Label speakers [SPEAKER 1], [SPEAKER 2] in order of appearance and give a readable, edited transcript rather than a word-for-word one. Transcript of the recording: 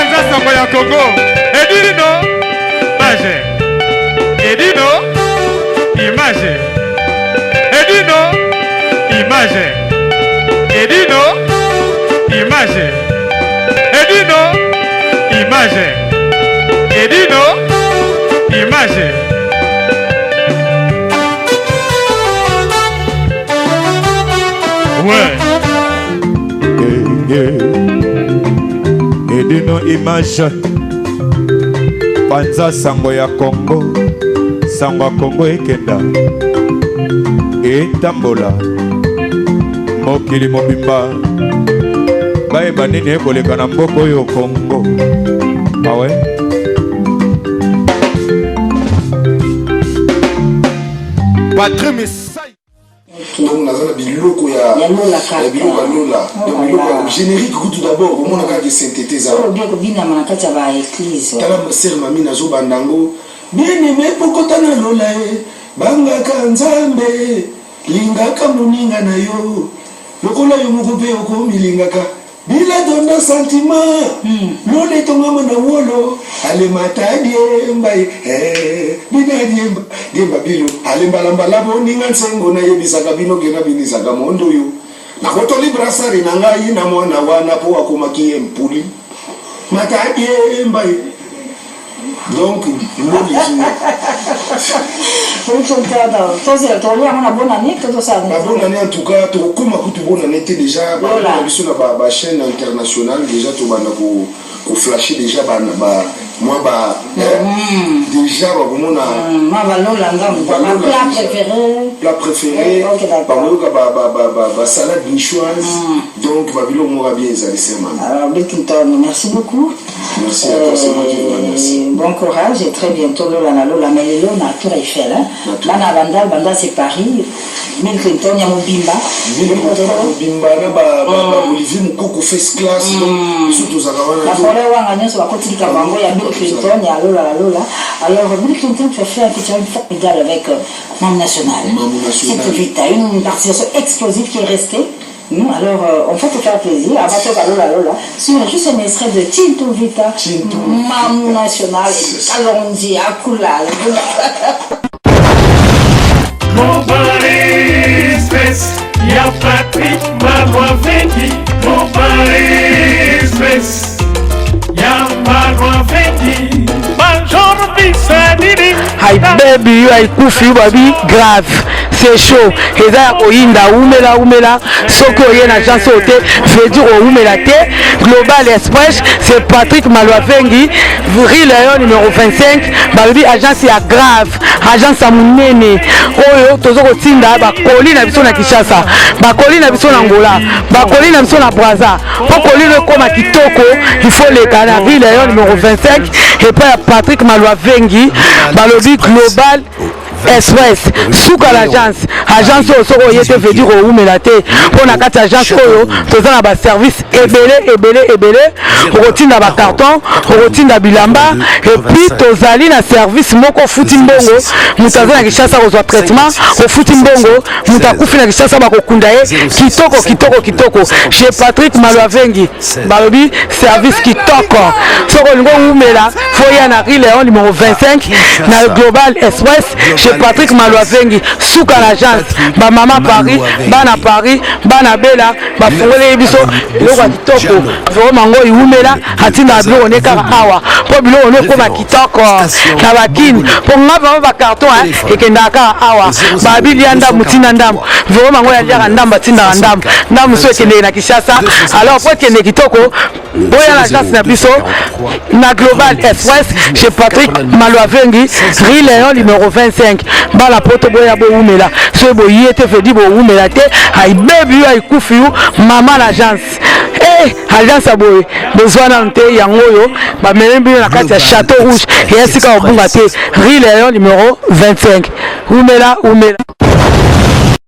[SPEAKER 1] Panza Sango ya Congo. Edino. Image. Edino. Image. Edino. Image. Edino. Image. Edino. Image. Edino. Image. Ouais.
[SPEAKER 2] Edino Image. Panza Sango ya Congo. Sango ya Congo ekenda etambola mokili mobimba bayeba nini ekoleka na mboka oyo Congo. Awe Patri Misai
[SPEAKER 3] donc nazana biloko ya biloko lola biloko générique tout d'abord au monde ka synthétiser
[SPEAKER 4] bien ko bina manakati ya ba église
[SPEAKER 3] tala sœur mami nazo bandango bien aimé pokotana lola bangaka nzambe lingaka muninga na yo lokola yo moko pe okomi lingaka bila donda sentiment lole tongama na wolo ale matadie mbai bina diemba bilo ale mbala boninga nsengo na yebisaka bino gena binisaka mondo yo na koto librasari na ngai na mwana wana po akomaki empuli matadie mbai donc loli bonne année en tout cas tu comme bonne année déjà sur la chaîne internationale déjà tu vas ko flasher déjà moi déjà plat préféré salade niçoise donc babilo moi bien
[SPEAKER 4] alors merci beaucoup.
[SPEAKER 3] Merci à toi, c'est moi qui vous remercie.
[SPEAKER 4] Bon courage et très bientôt Lola mais Lola na Tour Eiffel là banda c'est Paris. Bill Clinton ya Mobimba na
[SPEAKER 3] Olivier Mukoko first class surtout ça
[SPEAKER 4] la forêt wanga nyoso bakotilika bango ya Bill Clinton ya Lola alors Bill Clinton tu as fait un featuring formidable avec Mam National. C'est vite une participation explosive qui est restée. Alors, on fait te faire plaisir. Lola, sur juste un extrait de Tinto Vita, Mam National, allons-y, à Koula.
[SPEAKER 5] Mon Paris Express, y'a Patrick Marois Vengi. Mon Paris Express, y'a Marois Vengi. Bonjour, Bissanini.
[SPEAKER 6] Hi baby, you are kufi baby grave. C'est chaud. Eza ya koyinda umela soko oye na chance ote veut dire umela te. Global Express, c'est Patrick Malwavengi, Rue Lion numéro 25, baby agence ya grave, agence ya munene. Oyo tozo kotinda ba koli na biso na Kinshasa, ba koli na biso na Angola, ba koli na biso na Brazza. Pour koli le koma kitoko, il faut les canards. Rue Lion numéro 25 et pas Patrick Malwavengi, balobi Global Express souka l'agence soko yete veut dire umela te pona kati agence oyo tozana ba service ebele okotinda ba carton okotinda bilamba et puis tozali na service moko futi mbongo mutaza na Kinshasa ko traitement au futi mbongo mutakufi na Kinshasa ba kokunda ye kitoko chez Patrick Malwavengi balobi service kitoko soko lingo umela foya na Rue Lion numéro 25 na Global Express chez Patrick Malwavengi souka l'agence ba mama Paris bana bela ba fongole biso loko kitoko vraiment ngo iumela atinda bilo ne kaka awa po bilo ne ko ba kitoko na bakini po ngaba ba carton ekenda ka awa ba bilianda mutina ndam vraiment ngo ya ndamba tinda ndam so ekende na Kinshasa alors po ekende kitoko boya l'agence na biso na Global Express chez Patrick Malwavengi Rue Lion numéro 25 bala poto boya bo umela so bo yete fedi bo umela te ay baby ay kufi mama l'agence agence aboye besoin nante yango yo ba melembi na kati ya Château Rouge et esika obunga te Rue Lion numéro 25 umela